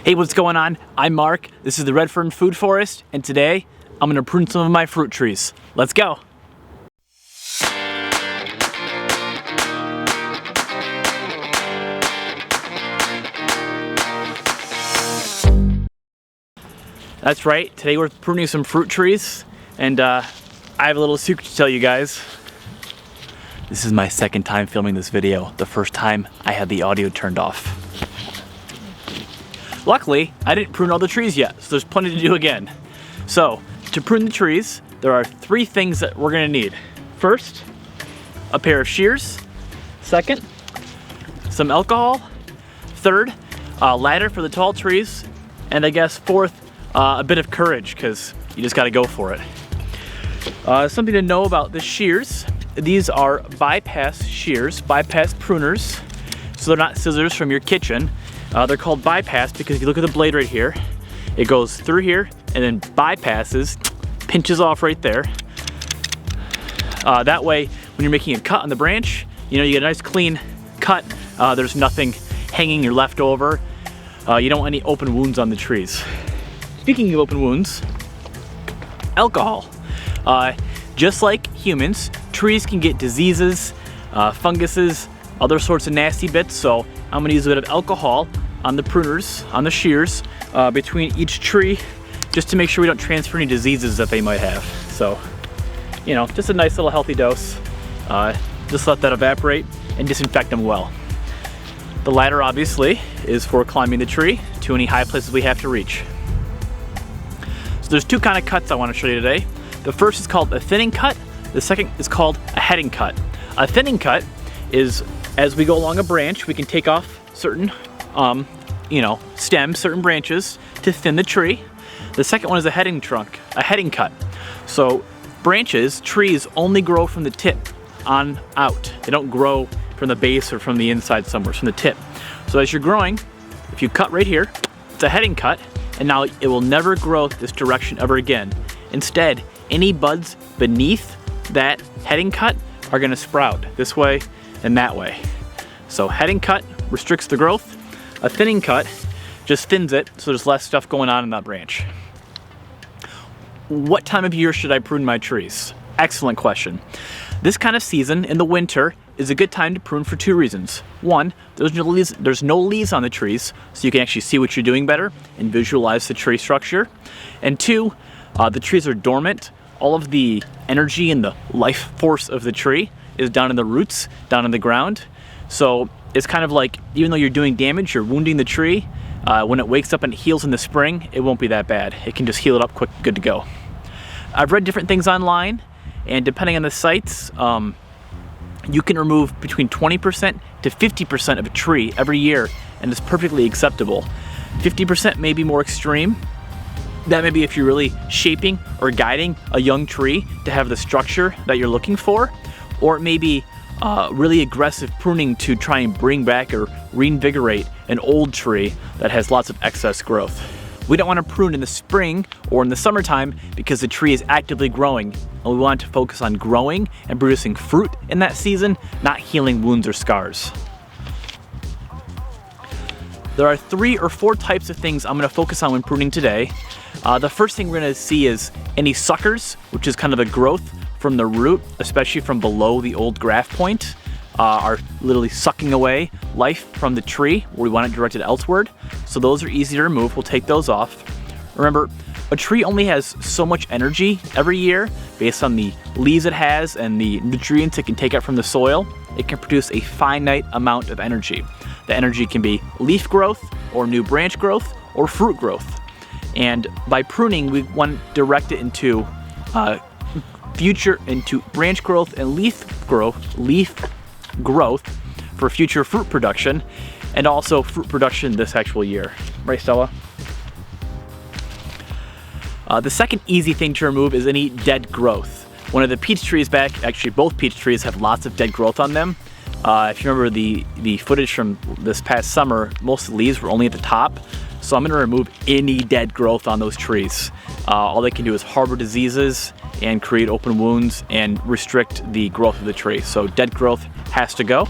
Hey, what's going on? I'm Mark. This is the Redfern Food Forest, and today I'm gonna prune some of my fruit trees. Let's go. That's right, today we're pruning some fruit trees, and I have a little secret to tell you guys. This is my second time filming this video. The first time I had the audio turned off. Luckily, I didn't prune all the trees yet, so there's plenty to do again. So, to prune the trees, there are 3 things that we're gonna need. First, a pair of shears. Second, some alcohol. Third, a ladder for the tall trees. And I guess fourth, a bit of courage, because you just gotta go for it. Something to know about the shears. These are bypass shears, bypass pruners. So they're not scissors from your kitchen. They're called bypass because if you look at the blade right here, it goes through here and then bypasses, pinches off right there. That way, when you're making a cut on the branch, you know, you get a nice clean cut. There's nothing hanging or left over. You don't want any open wounds on the trees. Speaking of open wounds, alcohol. Just like humans, trees can get diseases, funguses, other sorts of nasty bits, so I'm gonna use a bit of alcohol on the pruners, on the shears, between each tree, just to make sure we don't transfer any diseases that they might have. So, you know, just a nice little healthy dose. Just let that evaporate and disinfect them well. The ladder, obviously, is for climbing the tree to any high places we have to reach. So there's 2 kind of cuts I want to show you today. The first is called a thinning cut. The second is called a heading cut. A thinning cut is, as we go along a branch, we can take off certain, stems, certain branches to thin the tree. The second one is a heading cut. So branches, trees only grow from the tip on out. They don't grow from the base or from the inside somewhere, it's from the tip. So as you're growing, if you cut right here, it's a heading cut, and now it will never grow this direction ever again. Instead, any buds beneath that heading cut are gonna sprout this way and that way. So heading cut restricts the growth. A thinning cut just thins it so there's less stuff going on in that branch. What time of year should I prune my trees? Excellent question. This kind of season in the winter is a good time to prune for 2 reasons. One, there's no leaves on the trees, so you can actually see what you're doing better and visualize the tree structure. And 2, the trees are dormant. All of the energy and the life force of the tree is down in the roots, down in the ground. So it's kind of like, even though you're doing damage, you're wounding the tree, when it wakes up and heals in the spring, it won't be that bad. It can just heal it up quick, good to go. I've read different things online, and depending on the sites, you can remove between 20% to 50% of a tree every year, and it's perfectly acceptable. 50% may be more extreme. That may be if you're really shaping or guiding a young tree to have the structure that you're looking for, or it may be really aggressive pruning to try and bring back or reinvigorate an old tree that has lots of excess growth. We don't want to prune in the spring or in the summertime because the tree is actively growing, and we want to focus on growing and producing fruit in that season, not healing wounds or scars. There are 3 or 4 types of things I'm going to focus on when pruning today. The first thing we're going to see is any suckers, which is kind of a growth from the root, especially from below the old graft point, are literally sucking away life from the tree where we want it directed outward. So those are easy to remove. We'll take those off. Remember, a tree only has so much energy every year based on the leaves it has and the nutrients it can take out from the soil. It can produce a finite amount of energy. The energy can be leaf growth or new branch growth or fruit growth. And by pruning, we want to direct it into into branch growth and leaf growth for future fruit production, and also fruit production this actual year. Right, Stella? The second easy thing to remove is any dead growth. One of the peach trees back, actually both peach trees have lots of dead growth on them. If you remember the footage from this past summer, most of the leaves were only at the top. So I'm going to remove any dead growth on those trees. All they can do is harbor diseases and create open wounds and restrict the growth of the tree. So dead growth has to go.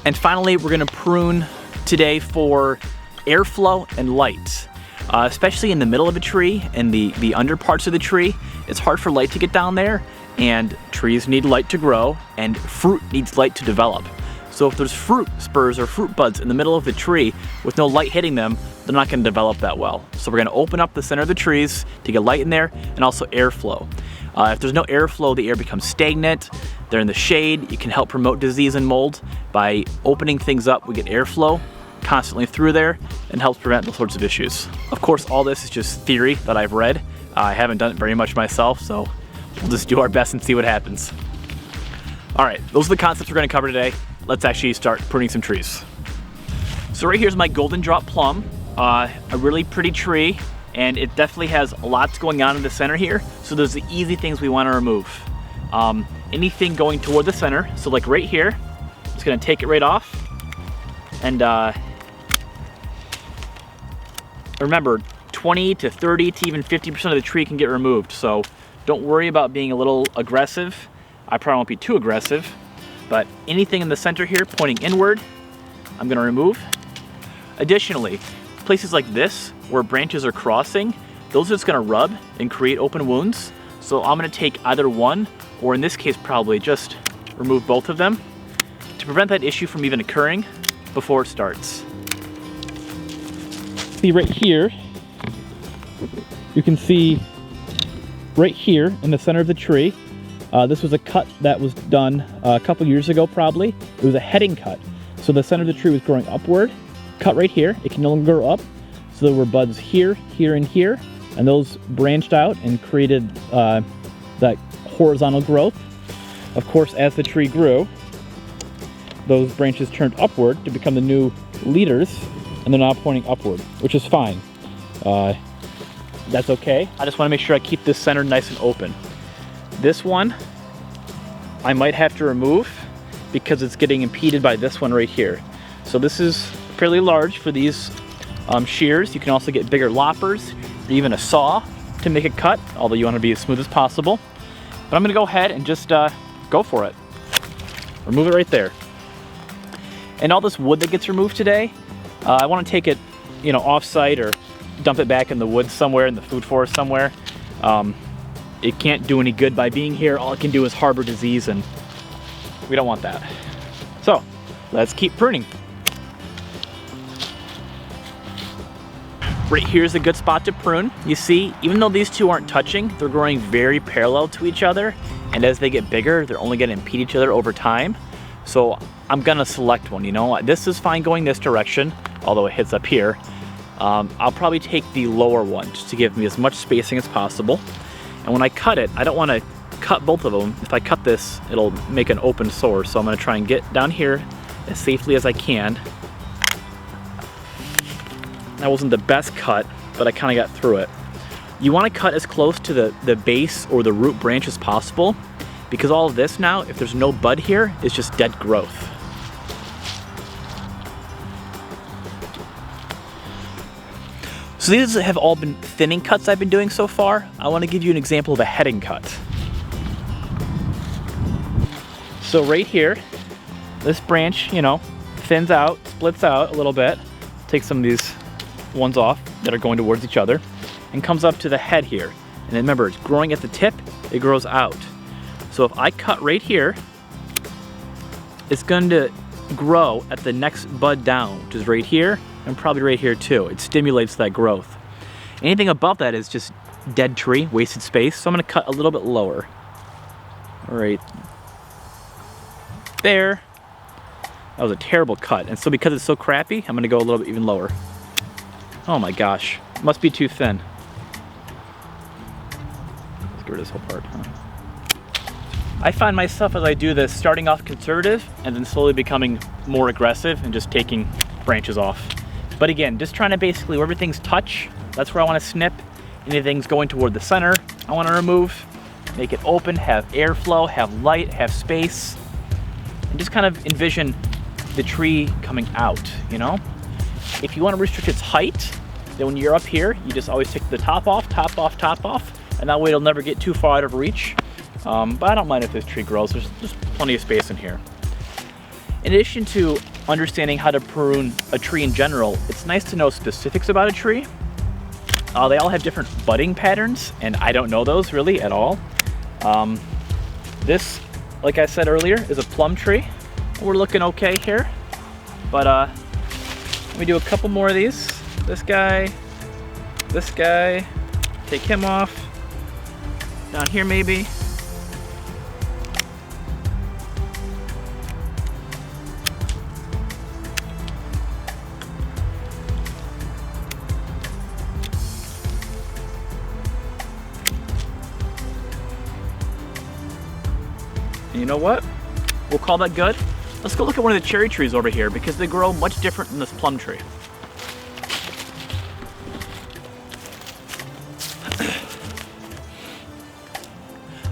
And finally, we're going to prune today for airflow and light. Especially in the middle of a tree and the under parts of the tree, it's hard for light to get down there, and trees need light to grow, and fruit needs light to develop. So if there's fruit spurs or fruit buds in the middle of the tree with no light hitting them, they're not going to develop that well. So we're going to open up the center of the trees to get light in there and also airflow. If there's no airflow, the air becomes stagnant. They're in the shade. You can help promote disease and mold by opening things up. We get airflow constantly through there and helps prevent those sorts of issues. Of course, all this is just theory that I've read. I haven't done it very much myself, so we'll just do our best and see what happens. All right, those are the concepts we're going to cover today. Let's actually start pruning some trees. So right here's my golden-drop plum, a really pretty tree, and it definitely has lots going on in the center here. So there's the easy things we want to remove. Anything going toward the center, so like right here, just going to take it right off, and remember, 20 to 30 to even 50% of the tree can get removed, so don't worry about being a little aggressive. I probably won't be too aggressive, but anything in the center here pointing inward, I'm gonna remove. Additionally, places like this, where branches are crossing, those are just gonna rub and create open wounds. So I'm gonna take either one, or in this case probably just remove both of them to prevent that issue from even occurring before it starts. See right here, you can see right here in the center of the tree, this was a cut that was done a couple years ago probably. It was a heading cut. So the center of the tree was growing upward, cut right here, it can no longer grow up. So there were buds here, here, and here, and those branched out and created that horizontal growth. Of course, as the tree grew, those branches turned upward to become the new leaders, and they're now pointing upward, which is fine. That's okay. I just want to make sure I keep this center nice and open. This one, I might have to remove because it's getting impeded by this one right here. So this is fairly large for these shears. You can also get bigger loppers or even a saw to make a cut, although you want to be as smooth as possible. But I'm going to go ahead and just go for it. Remove it right there. And all this wood that gets removed today, I want to take it, off-site or dump it back in the woods somewhere, in the food forest somewhere. It can't do any good by being here. All it can do is harbor disease, and we don't want that. So let's keep pruning. Right here's a good spot to prune. You see, even though these two aren't touching, they're growing very parallel to each other, and as they get bigger, they're only going to impede each other over time. So I'm gonna select one. This is fine going this direction, although it hits up here. I'll probably take the lower one just to give me as much spacing as possible. And when I cut it, I don't want to cut both of them. If I cut this, it'll make an open sore. So I'm going to try and get down here as safely as I can. That wasn't the best cut, but I kind of got through it. You want to cut as close to the base or the root branch as possible, because all of this now, if there's no bud here, is just dead growth. So these have all been thinning cuts I've been doing so far. I want to give you an example of a heading cut. So right here, this branch, thins out, splits out a little bit. Take some of these ones off that are going towards each other and comes up to the head here. And then remember, it's growing at the tip, it grows out. So if I cut right here, it's going to grow at the next bud down, which is right here, and probably right here too. It stimulates that growth. Anything above that is just dead tree, wasted space, so I'm gonna cut a little bit lower. Right there. That was a terrible cut, and so because it's so crappy, I'm gonna go a little bit even lower. Oh my gosh, must be too thin. Let's get rid of this whole part. I find myself as I do this starting off conservative and then slowly becoming more aggressive and just taking branches off. But again, just trying to basically where everything's touch, that's where I want to snip. Anything's going toward the center, I want to remove. Make it open, have airflow, have light, have space. And just kind of envision the tree coming out, If you want to restrict its height, then when you're up here, you just always take the top off, and that way it'll never get too far out of reach. But I don't mind if this tree grows, there's plenty of space in here. In addition to understanding how to prune a tree in general, it's nice to know specifics about a tree. They all have different budding patterns, and I don't know those really at all. This, like I said earlier, is a plum tree. We're looking okay here, but let me do a couple more of these. This guy, take him off. Down here maybe. And you know what? We'll call that good. Let's go look at one of the cherry trees over here because they grow much different than this plum tree.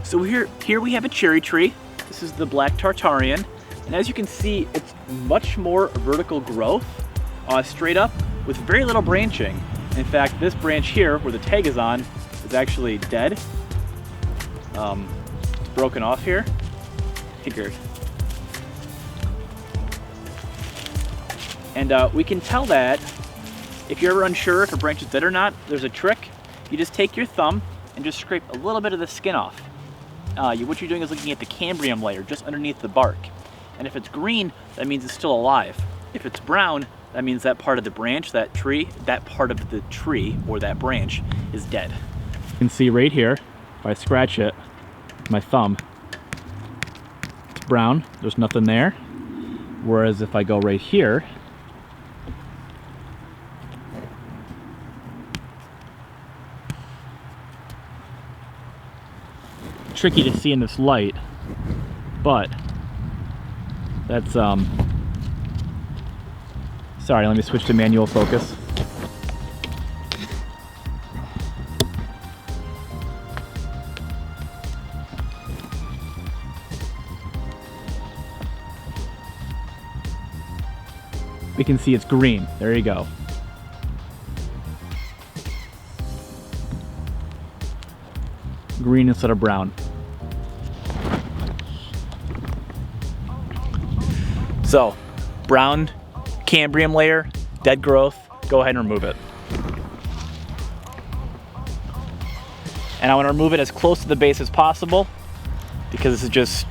So here we have a cherry tree. This is the black Tartarian. And as you can see, it's much more vertical growth, straight up with very little branching. In fact, this branch here, where the tag is on, is actually dead. It's broken off here. Figured. And we can tell that if you're ever unsure if a branch is dead or not, there's a trick. You just take your thumb and just scrape a little bit of the skin off. What you're doing is looking at the cambium layer just underneath the bark. And if it's green, that means it's still alive. If it's brown, that means that part of the branch, that part of the tree or that branch is dead. You can see right here, if I scratch it with my thumb, it's brown, there's nothing there. Whereas if I go right here, tricky to see in this light, but that's sorry, let me switch to manual focus. We can see it's green. There you go. Green instead of brown. So, brown cambium layer, dead growth, go ahead and remove it. And I want to remove it as close to the base as possible because this is just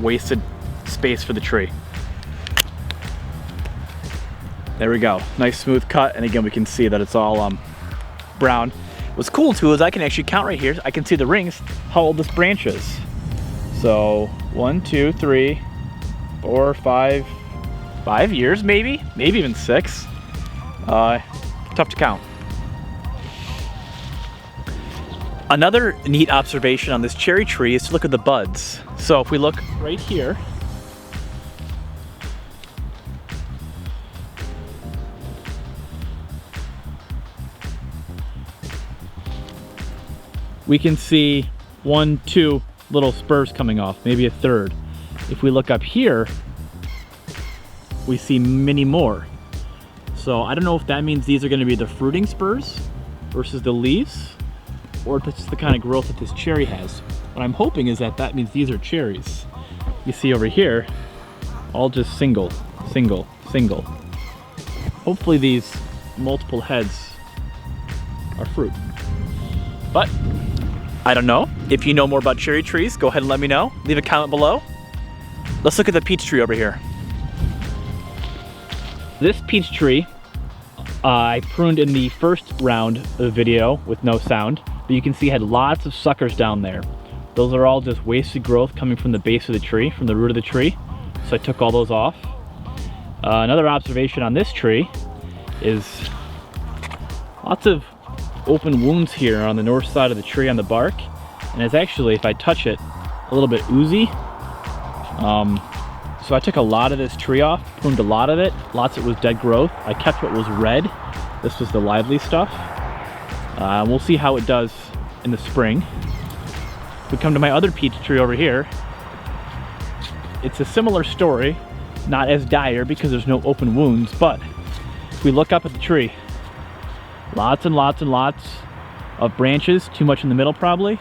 wasted space for the tree. There we go, nice smooth cut, and again we can see that it's all brown. What's cool too is I can actually count right here. I can see the rings, how old this branch is. So 1, 2, 3, 4, 5 years maybe even 6. Tough to count. Another neat observation on this cherry tree is to look at the buds. So if we look right here, we can see 1, 2 little spurs coming off, maybe a third. If we look up here, we see many more. So I don't know if that means these are going to be the fruiting spurs versus the leaves, or if it's the kind of growth that this cherry has. What I'm hoping is that that means these are cherries. You see over here, all just single. Hopefully these multiple heads are fruit. But I don't know. If you know more about cherry trees, go ahead and let me know. Leave a comment below. Let's look at the peach tree over here. This peach tree, I pruned in the first round of the video with no sound, but you can see had lots of suckers down there. Those are all just wasted growth coming from the base of the tree, from the root of the tree. So I took all those off. Another observation on this tree is lots of open wounds here on the north side of the tree on the bark. And it's actually, if I touch it, a little bit oozy. So I took a lot of this tree off, pruned a lot of it. Lots of it was dead growth. I kept what was red. This was the lively stuff. We'll see how it does in the spring. If we come to my other peach tree over here, it's a similar story, not as dire because there's no open wounds, but if we look up at the tree, lots and lots and lots of branches, too much in the middle probably,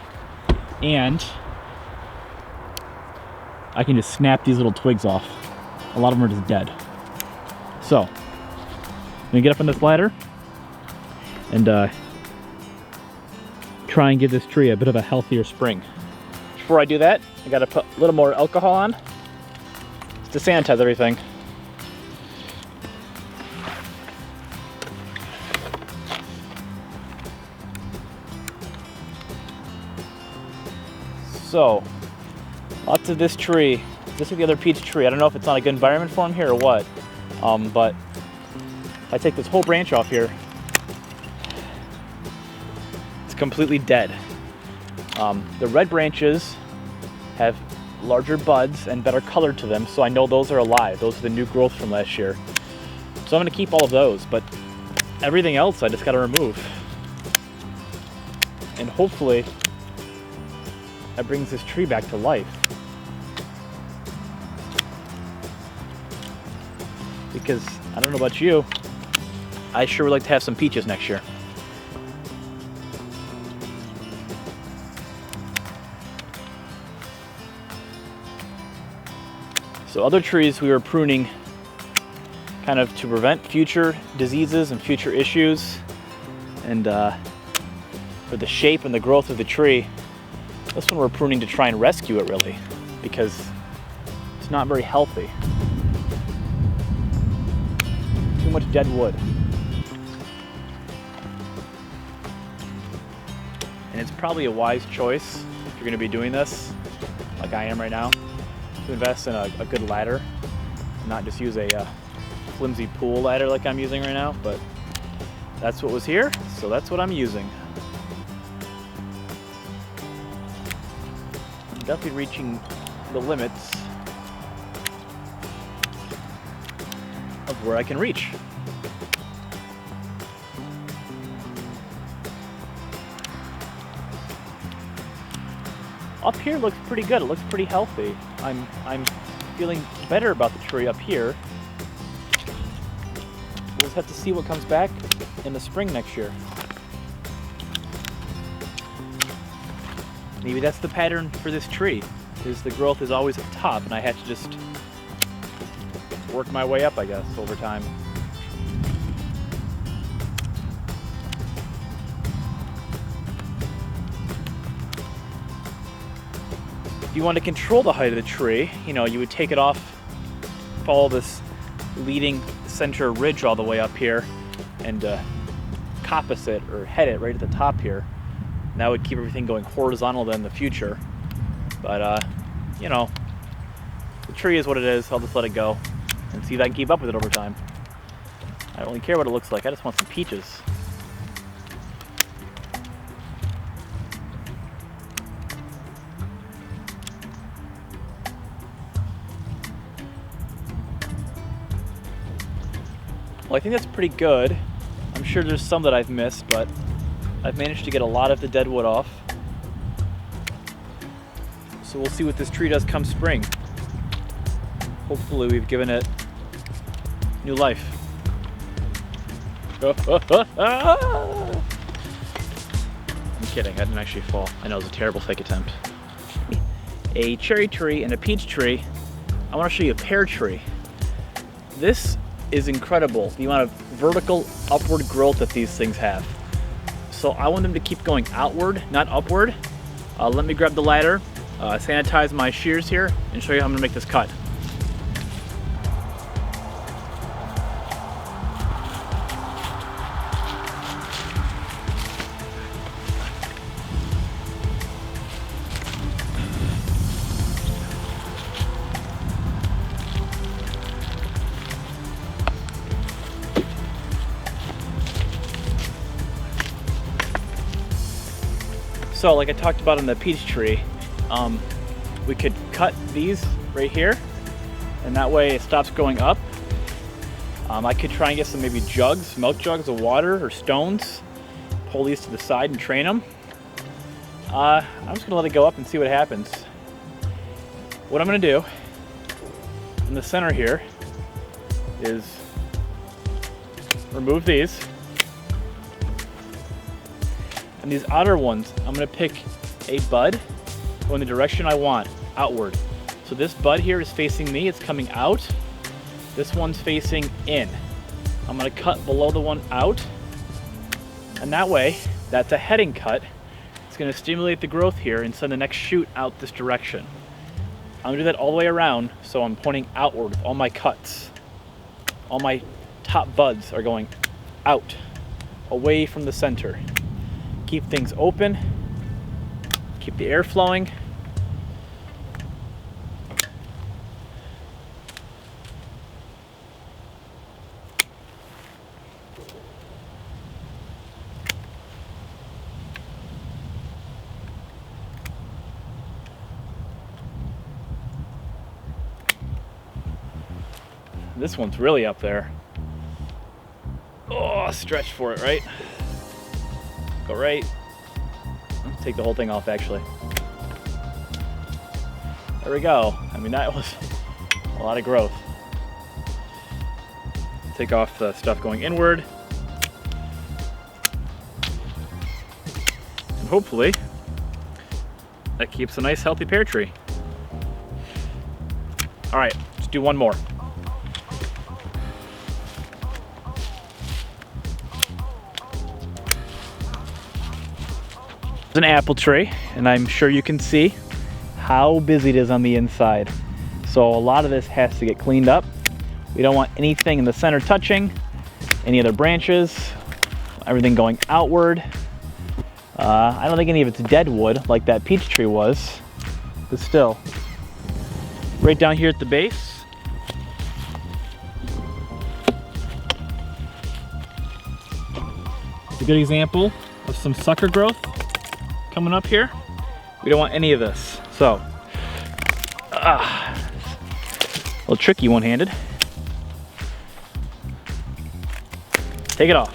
and I can just snap these little twigs off. A lot of them are just dead. So, I'm gonna get up on this ladder and try and give this tree a bit of a healthier spring. Before I do that, I gotta put a little more alcohol on to sanitize everything. So, lots of this tree. This is the other peach tree. I don't know if it's not a good environment for him here or what, but if I take this whole branch off here, it's completely dead. The red branches have larger buds and better color to them, so I know those are alive. Those are the new growth from last year. So I'm gonna keep all of those, but everything else I just gotta remove. And hopefully that brings this tree back to life. Because I don't know about you, I sure would like to have some peaches next year. So other trees we were pruning kind of to prevent future diseases and future issues, and for the shape and the growth of the tree. This one we're pruning to try and rescue it, really, because it's not very healthy. Too much dead wood. And it's probably a wise choice if you're gonna be doing this, like I am right now, to invest in a good ladder, and not just use a flimsy pool ladder like I'm using right now, but that's what was here, so that's what I'm using. I'm definitely reaching the limits of where I can reach. Up here looks pretty good. It looks pretty healthy. I'm feeling better about the tree up here. We'll just have to see what comes back in the spring next year. Maybe that's the pattern for this tree, is the growth is always at the top, and I have to just work my way up, I guess, over time. If you want to control the height of the tree, you know, you would take it off, follow this leading center ridge all the way up here, and coppice it or head it right at the top here. And that would keep everything going horizontal then in the future. But you know, the tree is what it is. I'll just let it go and see if I can keep up with it over time. I don't really care what it looks like. I just want some peaches. Well, I think that's pretty good. I'm sure there's some that I've missed, but I've managed to get a lot of the dead wood off. So we'll see what this tree does come spring. Hopefully we've given it new life. I'm kidding, I didn't actually fall. I know it was a terrible fake attempt. A cherry tree and a peach tree. I want to show you a pear tree. This is incredible, the amount of vertical upward growth that these things have. So I want them to keep going outward, not upward. Let me grab the ladder, sanitize my shears here, and show you how I'm gonna make this cut. So like I talked about on the peach tree, we could cut these right here, and that way it stops going up. I could try and get some maybe jugs, milk jugs of water or stones, pull these to the side and train them. I'm just gonna let it go up and see what happens. What I'm gonna do in the center here is remove these. And these outer ones, I'm gonna pick a bud, go in the direction I want, outward. So this bud here is facing me, it's coming out. This one's facing in. I'm gonna cut below the one out, and that way, that's a heading cut. It's gonna stimulate the growth here and send the next shoot out this direction. I'm gonna do that all the way around, so I'm pointing outward with all my cuts. All my top buds are going out, away from the center. Keep things open, keep the air flowing. This one's really up there. Oh, stretch for it, right? Go right. Let's take the whole thing off, actually. There we go. I mean, that was a lot of growth. Take off the stuff going inward. And hopefully, that keeps a nice healthy pear tree. All right, let's do one more. An apple tree, and I'm sure you can see how busy it is on the inside. So a lot of this has to get cleaned up. We don't want anything in the center touching, any other branches, everything going outward. I don't think any of it's dead wood like that peach tree was, but still. Right down here at the base, it's a good example of some sucker growth coming up here. We don't want any of this. So, a little tricky one-handed. Take it off.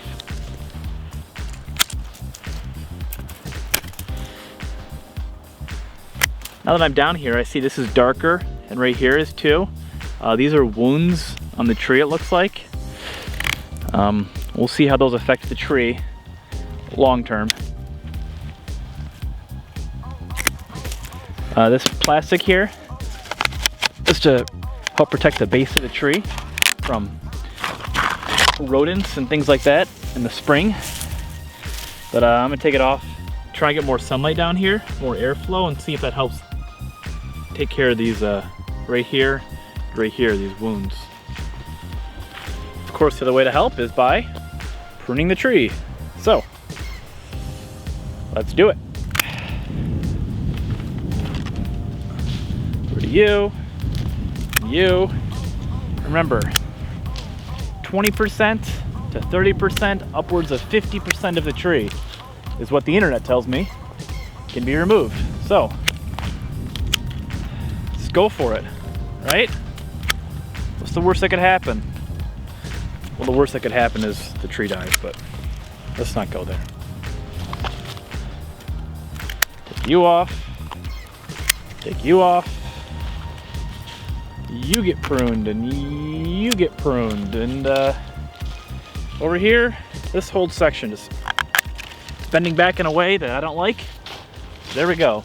Now that I'm down here, I see this is darker, and right here is too. These are wounds on the tree, it looks like. We'll see how those affect the tree long term. This plastic here is to help protect the base of the tree from rodents and things like that in the spring. But I'm gonna take it off, try and get more sunlight down here, more airflow, and see if that helps take care of these right here, these wounds. Of course, the other way to help is by pruning the tree. So, let's do it. You. Remember, 20% to 30%, upwards of 50% of the tree is what the internet tells me can be removed. So, let's go for it, right? What's the worst that could happen? Well, the worst that could happen is the tree dies, but let's not go there. Take you off. Take you off. You get pruned, and you get pruned, and over here, this whole section is bending back in a way that I don't like. There we go.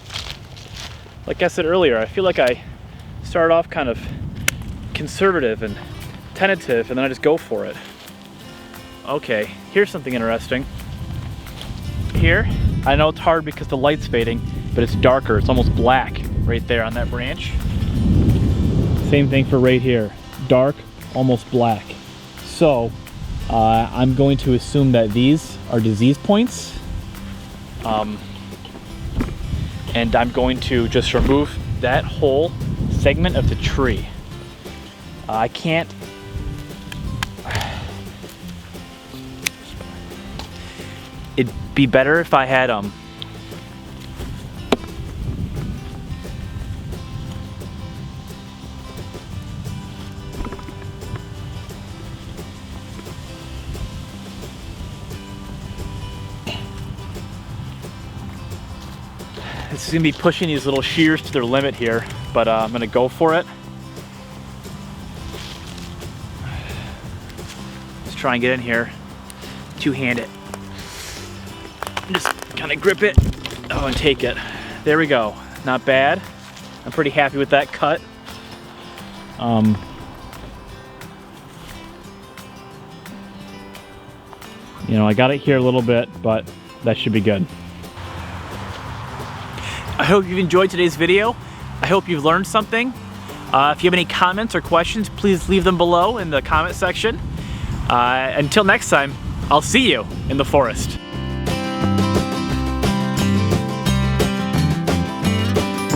Like I said earlier, I feel like I started off kind of conservative and tentative, and then I just go for it. Okay, here's something interesting. Here, I know it's hard because the light's fading, but it's darker. It's almost black right there on that branch. Same thing for right here, dark, almost black. So I'm going to assume that these are disease points. And I'm going to just remove that whole segment of the tree. I can't, it'd be better if I had this is gonna be pushing these little shears to their limit here, but I'm gonna go for it. Let's try and get in here, two-hand it. Just kind of grip it, oh, and take it. There we go, not bad. I'm pretty happy with that cut. You know, I got it here a little bit, but that should be good. I hope you've enjoyed today's video. I hope you've learned something. If you have any comments or questions, please leave them below in the comment section. Until next time, I'll see you in the forest.